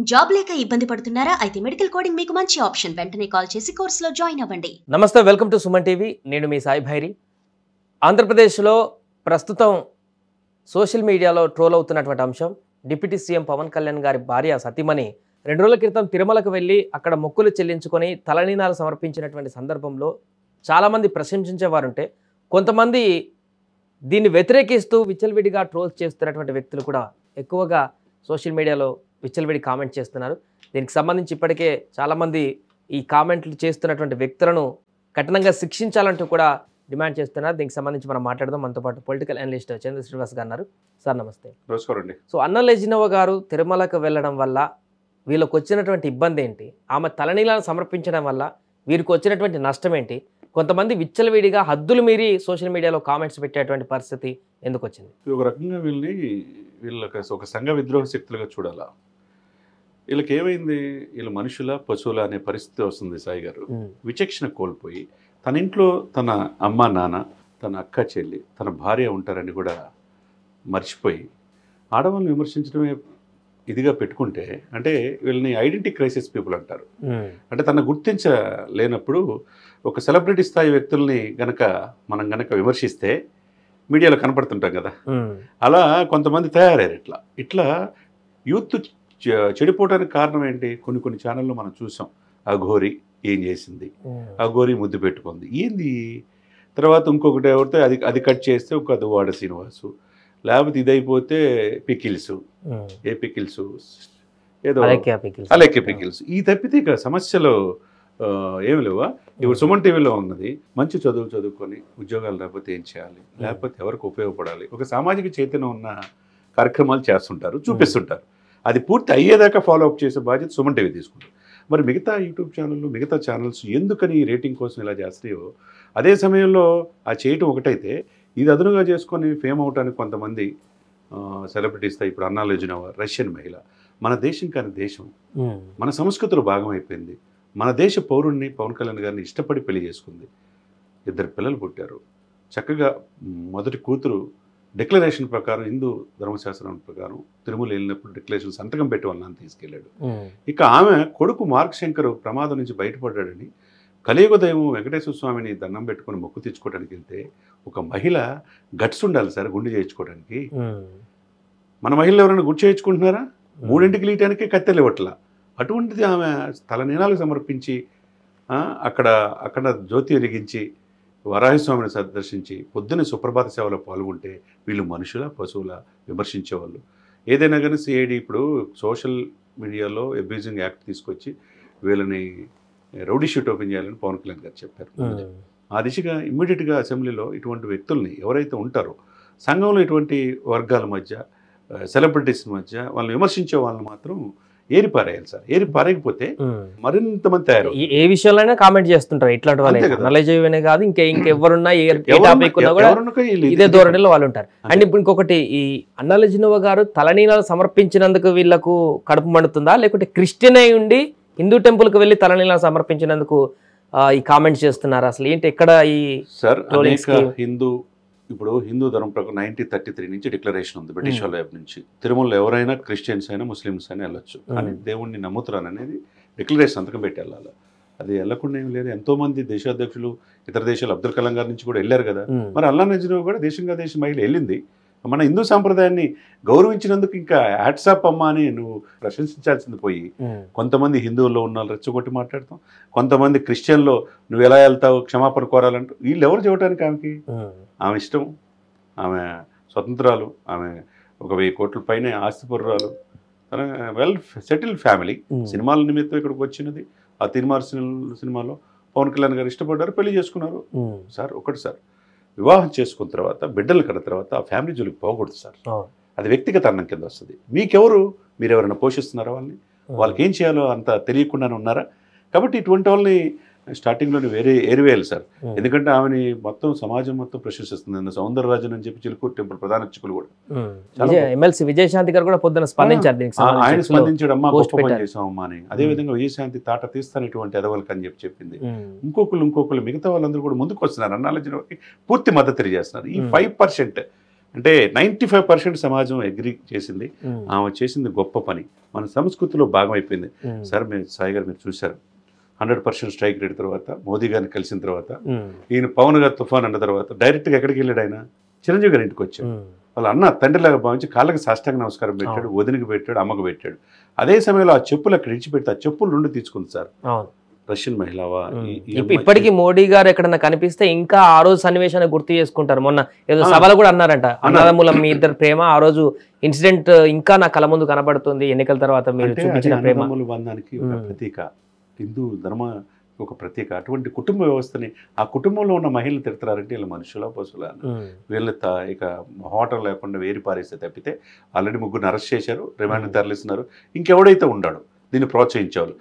Job లేక ఇబ్బంది పడుతున్నారా? అయితే మెడికల్ కోడింగ్ మీకు మంచి ఆప్షన్. వెంటనే కాల్ చేసి కోర్సులో జాయిన్ అవ్వండి. నమస్తే, వెల్కమ్ టు సుమన్ టీవీ. నేను మీ సాయి భైరి. ఆంధ్రప్రదేశ్లో ప్రస్తుతం సోషల్ మీడియాలో ట్రోల్ అవుతున్నటువంటి అంశం డిప్యూటీ సీఎం పవన్ కళ్యాణ్ గారి భార్య సతీమణి 2 రోజుల క్రితం తిరుమలకు వెళ్ళి అక్కడ మొక్కులు చెల్లించుకొని తలనీలాలు సమర్పించినటువంటి సందర్భంలో చాలామంది ప్రశంసించేవారుంటే కొంతమంది దీన్ని వ్యతిరేకిస్తూ విచ్చలవిడిగా ట్రోల్స్ చేస్తున్నటువంటి వ్యక్తులు కూడా ఎక్కువగా సోషల్ మీడియాలో విచ్చలవిడి కామెంట్ చేస్తున్నారు. దీనికి సంబంధించి ఇప్పటికే చాలామంది ఈ కామెంట్లు చేస్తున్నటువంటి వ్యక్తులను కఠినంగా శిక్షించాలంటూ కూడా డిమాండ్ చేస్తున్నారు. దీనికి సంబంధించి మనం మాట్లాడదాం. మనతో పాటు పొలిటికల్ అనలిస్ట్ చంద్ర శ్రీనివాస్ గారు ఉన్నారు. సార్ నమస్తే. నమస్కారం అండి. సో అన్న లెజినోవా గారు తిరుమలకు వెళ్ళడం వల్ల వీళ్ళకి వచ్చినటువంటి ఇబ్బంది ఏంటి? ఆమె తలనీలాలను సమర్పించడం వల్ల వీరికి వచ్చినటువంటి నష్టం ఏంటి? కొంతమంది విచ్చలవిడిగా హద్దులు మీరి సోషల్ మీడియాలో కామెంట్స్ పెట్టేటువంటి పరిస్థితి ఎందుకు వచ్చింది? ఒక రకంగా వీళ్ళకి ఒక సంఘ విద్రోహ శక్తులుగా చూడాలా. వీళ్ళకి ఏమైంది? వీళ్ళు మనుషుల పశువుల అనే పరిస్థితి వస్తుంది. సాయి గారు విచక్షణ కోల్పోయి తన ఇంట్లో తన అమ్మ నాన్న, తన అక్క చెల్లి, తన భార్య ఉంటారని కూడా మర్చిపోయి ఆడవాళ్ళని విమర్శించడమే ఇదిగా పెట్టుకుంటే, అంటే వీళ్ళని ఐడెంటిటీ క్రైసిస్ పీపుల్ అంటారు. అంటే తన గుర్తించలేనప్పుడు ఒక సెలబ్రిటీ స్థాయి వ్యక్తుల్ని మనం గనక విమర్శిస్తే మీడియాలో కనపడుతుంటాం కదా, అలా కొంతమంది తయారయ్యారు. ఇట్లా యూత్ చెడిపోవడానికి కారణం ఏంటి? కొన్ని ఛానల్లో మనం చూసాం. అఘోరి ఏం చేసింది, అఘోరి ముద్దు పెట్టుకుంది ఏంది, తర్వాత ఇంకొకటి ఎవరితో అది కట్ చేస్తే ఒక దువ్వాడ శ్రీనివాసు, లేకపోతే ఇదైపోతే పికిల్స్, ఏ పికిల్స్ ఏదో అలెక్కే పికిల్స్. ఈ తప్పితే ఇక సమస్యలు ఏమి లేవా? ఇప్పుడు సుమన్ టీవీలో ఉన్నది మంచి చదువుకొని ఉద్యోగాలు లేకపోతే ఏం చేయాలి, లేకపోతే ఎవరికి ఉపయోగపడాలి, ఒక సామాజిక చైతన్యం ఉన్న కార్యక్రమాలు చేస్తుంటారు, చూపిస్తుంటారు. అది పూర్తి అయ్యేదాకా ఫాలో అప్ చేసే బాధ్యత సుమన్ టీవీ తీసుకుంటారు. మరి మిగతా యూట్యూబ్ ఛానళ్ళు, మిగతా ఛానల్స్ ఎందుకని రేటింగ్ కోసం ఇలా చేస్తాయో, అదే సమయంలో ఆ చేయటం ఒకటైతే ఇది అదునుగా చేసుకొని ఫేమ్ అవటానికి కొంతమంది సెలబ్రిటీస్. ఇప్పుడు అన్నా లెజినోవా రష్యన్ మహిళ, మన దేశం కాని దేశం, మన సంస్కృతిలో భాగం అయిపోయింది. మన దేశ పౌరుణ్ణి పవన్ కళ్యాణ్ గారిని ఇష్టపడి పెళ్లి చేసుకుంది. 2 పిల్లలు పుట్టారు. చక్కగా మొదటి కూతురు డిక్లరేషన్ ప్రకారం, హిందూ ధర్మశాస్త్రం ప్రకారం తిరుమల వెళ్ళినప్పుడు డిక్లరేషన్ సంతకం పెట్టి వాళ్ళని తీసుకెళ్ళాడు. ఇక ఆమె కొడుకు మార్క్ శంకర్ ప్రమాదం నుంచి బయటపడ్డాడని కలియుగ దైవం వెంకటేశ్వర స్వామిని దండం పెట్టుకుని మొక్కు తెచ్చుకోవడానికి వెళ్తే ఒక మహిళ గట్స్ ఉండాలి సార్ గుండు చేయించుకోవడానికి. మన మహిళలు ఎవరైనా గుండు చేయించుకుంటున్నారా? 3ంటికి లీటానికే కత్తెలు ఇవ్వట్లా. అటువంటిది ఆమె తలనీలాలు సమర్పించి అక్కడ జ్యోతి వెలిగించి వరాహస్వామిని సందర్శించి పొద్దున్న సుప్రభాత సేవలో పాల్గొంటే వీళ్ళు మనుషుల పశువుల విమర్శించేవాళ్ళు. ఏదైనా కానీ సిఐడి ఇప్పుడు సోషల్ మీడియాలో అబ్యూజింగ్ యాక్ట్ తీసుకొచ్చి వీళ్ళని రౌడీ షీట్ ఓపెన్ చేయాలని పవన్ కళ్యాణ్ గారు చెప్పారు. ఆ దిశగా ఇమ్మీడియట్గా అసెంబ్లీలో ఇటువంటి వ్యక్తుల్ని ఎవరైతే ఉంటారో సంఘంలో ఇటువంటి వర్గాల మధ్య, సెలబ్రిటీస్ మధ్య వాళ్ళని విమర్శించే వాళ్ళని మాత్రం ఏరి పారేయాలి సార్. ఏరి పారేయకపోతే మరింత మంది తయారు ఏ విషయంలో కామెంట్ చేస్తుంటారు. ఇట్లాంటి వాళ్ళే కాదు, ఇంకెవరున్నా ఏ టాపిక్ ఉన్నా కూడా ఇదే ధోరణిలో వాళ్ళు ఉంటారు. అండ్ ఇప్పుడు ఇంకొకటి, ఈ అన్నా లెజినోవా గారు తలనీలాలు సమర్పించినందుకు వీళ్ళకు కడుపు మండుతుందా, లేకుంటే క్రిస్టియన్ అయి ఉండి హిందూ టెంపుల్కి వెళ్ళి తలనీలాలు సమర్పించినందుకు ఈ కామెంట్స్ చేస్తున్నారు? అసలు ఏంటి ఎక్కడ ఈ సార్? హిందూ ధర్మం ప్రకారం 1933 నుంచి డిక్లరేషన్ ఉంది బ్రిటిష్ వాళ్ళ వైపు నుంచి. తిరుమలలో ఎవరైనా క్రిస్టియన్స్ అయినా ముస్లిమ్స్ అయినా వెళ్ళొచ్చు, కానీ దేవుణ్ణి నమ్ముతారని అనేది డిక్లరేషన్ సంతకం పెట్టి వెళ్ళాలి. అది వెళ్ళకుండా ఏం లేదు. ఎంతోమంది దేశాధ్యక్షులు ఇతర దేశాలు, అబ్దుల్ కలాం గారి నుంచి కూడా వెళ్ళారు కదా. మరి అల్లా లెజినోవా కూడా దేశంగా దేశ మహిళ వెళ్ళింది. మన హిందూ సాంప్రదాయాన్ని గౌరవించినందుకు ఇంకా హ్యాట్సాప్ అమ్మ అని నువ్వు ప్రశంసించాల్సింది పోయి కొంతమంది హిందువుల్లో ఉన్న వాళ్ళు రెచ్చగొట్టి మాట్లాడతాం, కొంతమంది క్రిస్టియన్లో నువ్వు ఎలా వెళ్తావు క్షమాపణ కోరాలంటూ వీళ్ళు ఎవరు చెప్పడానికి? ఆమె ఇష్టం, ఆమె స్వతంత్రాలు, ఆమె ఒక 1000 కోట్ల పైన ఆస్తిపరురాలు, తన వెల్ సెటిల్డ్ ఫ్యామిలీ. సినిమాల నిమిత్తం ఇక్కడికి వచ్చినది. ఆ తిరుమల సినిమాలో పవన్ కళ్యాణ్ గారు ఇష్టపడ్డారు, పెళ్లి చేసుకున్నారు. సార్ ఒకటి సార్, వివాహం చేసుకున్న తర్వాత బిడ్డలు కన్న తర్వాత ఆ ఫ్యామిలీ జోలికి పోకూడదు సార్. అది వ్యక్తిగత అన్నం కింద వస్తుంది. మీరు ఎవరైనా పోషిస్తున్నారా వాళ్ళని? వాళ్ళకి ఏం చేయాలో అంత తెలియకుండానే ఉన్నారా? కాబట్టి ఇటువంటి వాళ్ళని స్టార్టింగ్లోనే ఏరివేయాలి సార్. ఎందుకంటే ఆమెని మొత్తం సమాజం మొత్తం ప్రశంసిస్తుంది. సౌందరరాజన్ అని చెప్పి చిలుకూరు టెంపుల్ ప్రధాన అర్చకులు కూడా ఎమ్మెల్సీ విజయశాంతి గారు కూడా పొద్దున స్పందించారు. ఆయన స్పందించాడు, అమ్మా గొప్ప పని చేసామమ్మా అని. అదేవిధంగా విజయశాంతి తాట తీస్తానటువంటి ఎదవలకి అని చెప్పింది. ఇంకొకరు మిగతా వాళ్ళందరూ కూడా ముందుకు వస్తున్నారు. అన్నా లెజినోవాకి పూర్తి మద్దతు తెలియజేస్తున్నారు. ఈ 5% అంటే 95% సమాజం అగ్రి చేసింది. ఆమె చేసింది గొప్ప పని, మన సంస్కృతిలో భాగం అయిపోయింది. సార్ మీరు సాయి గారు మీరు చూశారు 100% స్ట్రైక్ రేట్ తర్వాత మోదీ గారిని కలిసిన తర్వాత ఈయన పవన్ గారు తుఫాన్ అన్న తర్వాత డైరెక్ట్గా ఎక్కడికి వెళ్ళాడు, ఆయన చిరంజీవి గారి ఇంటికి వచ్చాడు. వాళ్ళ అన్న తండ్రిలాగా భావించి కాళ్ళకి సాష్టాంగ నమస్కారం పెట్టాడు, వదినకి పెట్టాడు, అమ్మకు పెట్టాడు. అదే సమయంలో ఆ చెప్పులు అక్కడ ఇచ్చిపెడితే ఆ చెప్పులు 2 తీసుకుంది సార్. రష్యన్ మహిళవా. ఇప్పటికీ మోడీ గారు ఎక్కడన్నా కనిపిస్తే ఇంకా ఆ రోజు సన్నివేశాన్ని గుర్తు చేసుకుంటారు. మొన్న ఏదో సభలో కూడా అన్నారంట, అన్నదమ్ముల మీ ఇద్దరు ప్రేమ ఆ రోజు ఇన్సిడెంట్ ఇంకా నా కళ్ళ ముందు కనబడుతుంది, ఎన్నికల తర్వాత మీరు చూపించిన ప్రేమ. బంధానికి ఒక ప్రతీక, హిందూ ధర్మ ఒక ప్రత్యేక. అటువంటి కుటుంబ వ్యవస్థని ఆ కుటుంబంలో ఉన్న మహిళలు తిడతారంటే వీళ్ళ మనుషుల పశువుల వీళ్ళ ఇక హోటల్ లేకుండా వేరి పారేస్తే తప్పితే ఆల్రెడీ 3 అరెస్ట్ చేశారు, రిమాండ్ తరలిస్తున్నారు. ఇంకెవడైతే ఉన్నాడు దీన్ని ప్రోత్సహించేవాళ్ళు,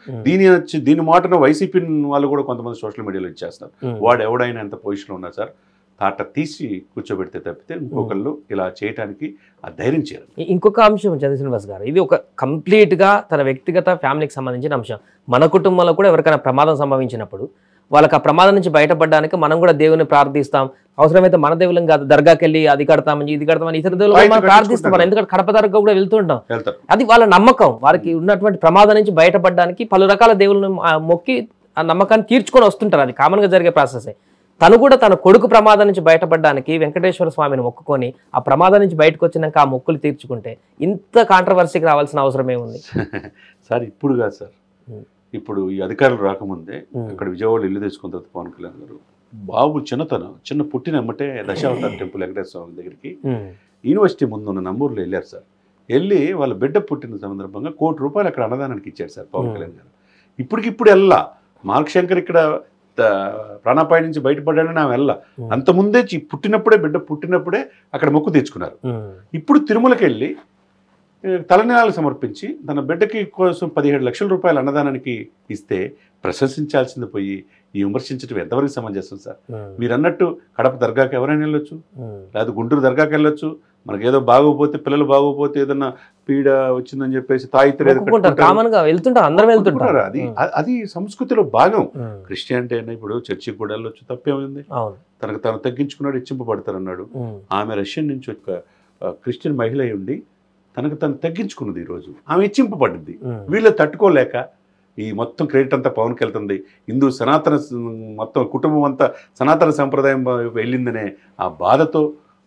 దీని మాటను వైసీపీ వాళ్ళు కూడా కొంతమంది సోషల్ మీడియాలో ఇచ్చేస్తున్నారు. వాడు ఎవడైనా ఎంత పొజిషన్లో ఉన్నా సార్ తాట తీసి కూర్చోబెడితే తప్పితే ఇంకొకళ్ళు ఇలా చేయడానికి ఆ ధైర్యం చేయరు. ఇంకొక అంశం చంద్ర శ్రీనివాస్ గారు, ఇది ఒక కంప్లీట్గా తన వ్యక్తిగత ఫ్యామిలీకి సంబంధించిన అంశం. మన కుటుంబంలో కూడా ఎవరికైనా ప్రమాదం సంభవించినప్పుడు వాళ్ళకి ఆ ప్రమాదం నుంచి బయటపడడానికి మనం కూడా దేవుని ప్రార్థిస్తాం. అవసరమైతే మన దేవులం కాదు, దర్గాకి వెళ్ళి అది కడతామని ఇది కడతామని ఇతర దేవులు మనం ప్రార్థిస్తాం. మనం ఎందుకంటే కడప దర్గా కూడా వెళ్తుంటాం. అది వాళ్ళ నమ్మకం. వారికి ఉన్నటువంటి ప్రమాదం నుంచి బయటపడడానికి పలు రకాల దేవులను మొక్కి ఆ నమ్మకాన్ని తీర్చుకొని వస్తుంటారు. అది కామన్గా జరిగే ప్రాసెసే. తను కూడా తన కొడుకు ప్రమాదం నుంచి బయటపడడానికి వెంకటేశ్వర స్వామిని మొక్కుకొని ఆ ప్రమాదం నుంచి బయటకు వచ్చినాక ఆ మొక్కులు తీర్చుకుంటే ఇంత కాంట్రవర్సీకి రావాల్సిన అవసరం ఏముంది సార్? ఇప్పుడు కాదు సార్, ఇప్పుడు ఈ అధికారులు రాకముందే అక్కడ విజయవాడలో ఇల్లు తీసుకున్న తర్వాత పవన్ కళ్యాణ్ గారు బాబు చిన్న పుట్టినమ్మటే దశావతార టెంపుల్ వెంకటేశ్వర స్వామి దగ్గరికి యూనివర్సిటీ ముందు ఉన్న నంబూరులో వెళ్ళారు సార్. వెళ్ళి వాళ్ళ బిడ్డ పుట్టిన సందర్భంగా ₹1 కోటి అక్కడ అన్నదానానికి ఇచ్చారు సార్ పవన్ కళ్యాణ్ గారు. ఇప్పటికిప్పుడు వెళ్ళా మార్క్ శంకర్ ఇక్కడ ప్రాణాపాయ నుంచి బయటపడ్డాడని ఆమె వెళ్ళా. అంతకుముందే బిడ్డ పుట్టినప్పుడే అక్కడ మొక్కు తెచ్చుకున్నారు. ఇప్పుడు తిరుమలకి వెళ్ళి తలనీలాలు సమర్పించి తన బిడ్డకి కోసం ₹17 లక్షల అన్నదానానికి ఇస్తే ప్రశంసించాల్సింది పోయి ఈ విమర్శించడం ఎంతవరకు సమంజసం సార్? మీరు అన్నట్టు కడప దర్గాకి ఎవరైనా వెళ్ళొచ్చు, లేదా గుంటూరు దర్గాకి వెళ్ళొచ్చు. మనకి ఏదో బాగోపోతే పిల్లలు బాగోపోతే ఏదన్నా పీడ వచ్చిందని చెప్పేసి వెళ్తుంటారు. అది సంస్కృతిలో భాగం. క్రిస్టియానిటీ అయినా ఇప్పుడు చర్చికి కూడా వెళ్ళొచ్చు, తప్పేమైంది? తను తగ్గించుకున్నాడు, ఇచ్చింపబడతారన్నాడు. ఆమె రష్యన్ నుంచి ఒక క్రిస్టియన్ మహిళ అయి ఉండి తను తగ్గించుకున్నది. ఈరోజు ఆమె ఇచ్చింపబడింది. వీళ్ళు తట్టుకోలేక ఈ మొత్తం క్రెడిట్ అంతా పవన్కి వెళ్తుంది. హిందూ సనాతన మొత్తం కుటుంబం అంతా సనాతన సంప్రదాయం వెళ్ళిందనే ఆ బాధతో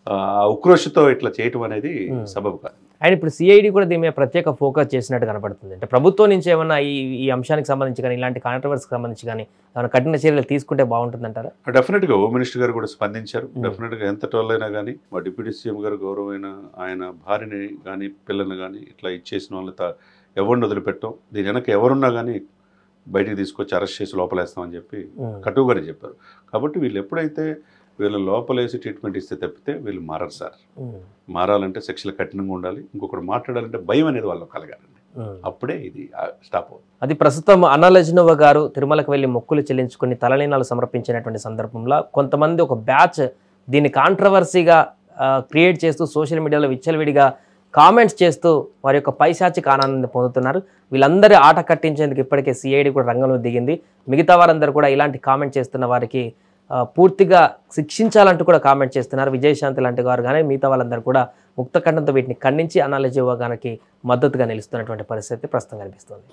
ఆ ఉక్రోషతో ఇట్లా చేయటం అనేది సబబు కాదు. అండ్ ఇప్పుడు సిఐడి కూడా దీని మీద ప్రత్యేక ఫోకస్ చేసినట్టు కనపడుతుంది. అంటే ప్రభుత్వం నుంచి ఏమన్నా ఈ అంశానికి సంబంధించి కానీ ఇలాంటి కాంట్రవర్సీకి సంబంధించి కానీ ఏమైనా కఠిన చర్యలు తీసుకుంటే బాగుంటుందంటారా? డెఫినెట్గా హోమ్ మినిస్టర్ గారు కూడా స్పందించారు. డెఫినెట్గా ఎంత టోల్ అయినా కానీ మా డిప్యూటీ సీఎం గారు గౌరవమైన ఆయన భార్యని కానీ పిల్లల్ని కానీ ఇట్లా ఇచ్చేసిన వాళ్ళతో ఎవరిని వదిలిపెట్టాం, దీని వెనక ఎవరున్నా కానీ బయటికి తీసుకొచ్చి అరెస్ట్ చేసి లోపలేస్తామని చెప్పి కటువుగానే చెప్పారు. కాబట్టి వీళ్ళు ఎప్పుడైతే వీళ్ళు లోపలేసి ట్రీట్మెంట్ ఇస్తే తప్పితే వీళ్ళు మారరు సార్. మారాలంటే శిక్షలు కఠినంగా ఉండాలి. ఇంకొకటి మాట్లాడాలంటే భయం అనేది వాళ్ళు కలగాలండి. అప్పుడే ఇది స్టాప్ అవుతుంది. అది ప్రస్తుతం అన్నా లెజ్నోవా గారు తిరుమలకు వెళ్ళి మొక్కులు చెల్లించుకుని తలనీలాలు సమర్పించినటువంటి సందర్భంలో కొంతమంది ఒక బ్యాచ్ దీన్ని కాంట్రవర్సీగా క్రియేట్ చేస్తూ సోషల్ మీడియాలో విచ్చలవిడిగా కామెంట్స్ చేస్తూ వారి యొక్క పైశాచిక ఆనందాన్ని పొందుతున్నారు. వీళ్ళందరూ ఆట కట్టించేందుకు ఇప్పటికే సిఐడి కూడా రంగంలో దిగింది. మిగతా వారందరూ కూడా ఇలాంటి కామెంట్ చేస్తున్న వారికి పూర్తిగా శిక్షించాలంటూ కూడా కామెంట్ చేస్తున్నారు. విజయశాంతి లాంటి వారు కానీ మిగతా వాళ్ళందరూ కూడా ముక్తకంఠంతో వీటిని ఖండించి అన్నా లెజ్నోవా గారికి మద్దతుగా నిలుస్తున్నటువంటి పరిస్థితి ప్రస్తుతం కనిపిస్తుంది.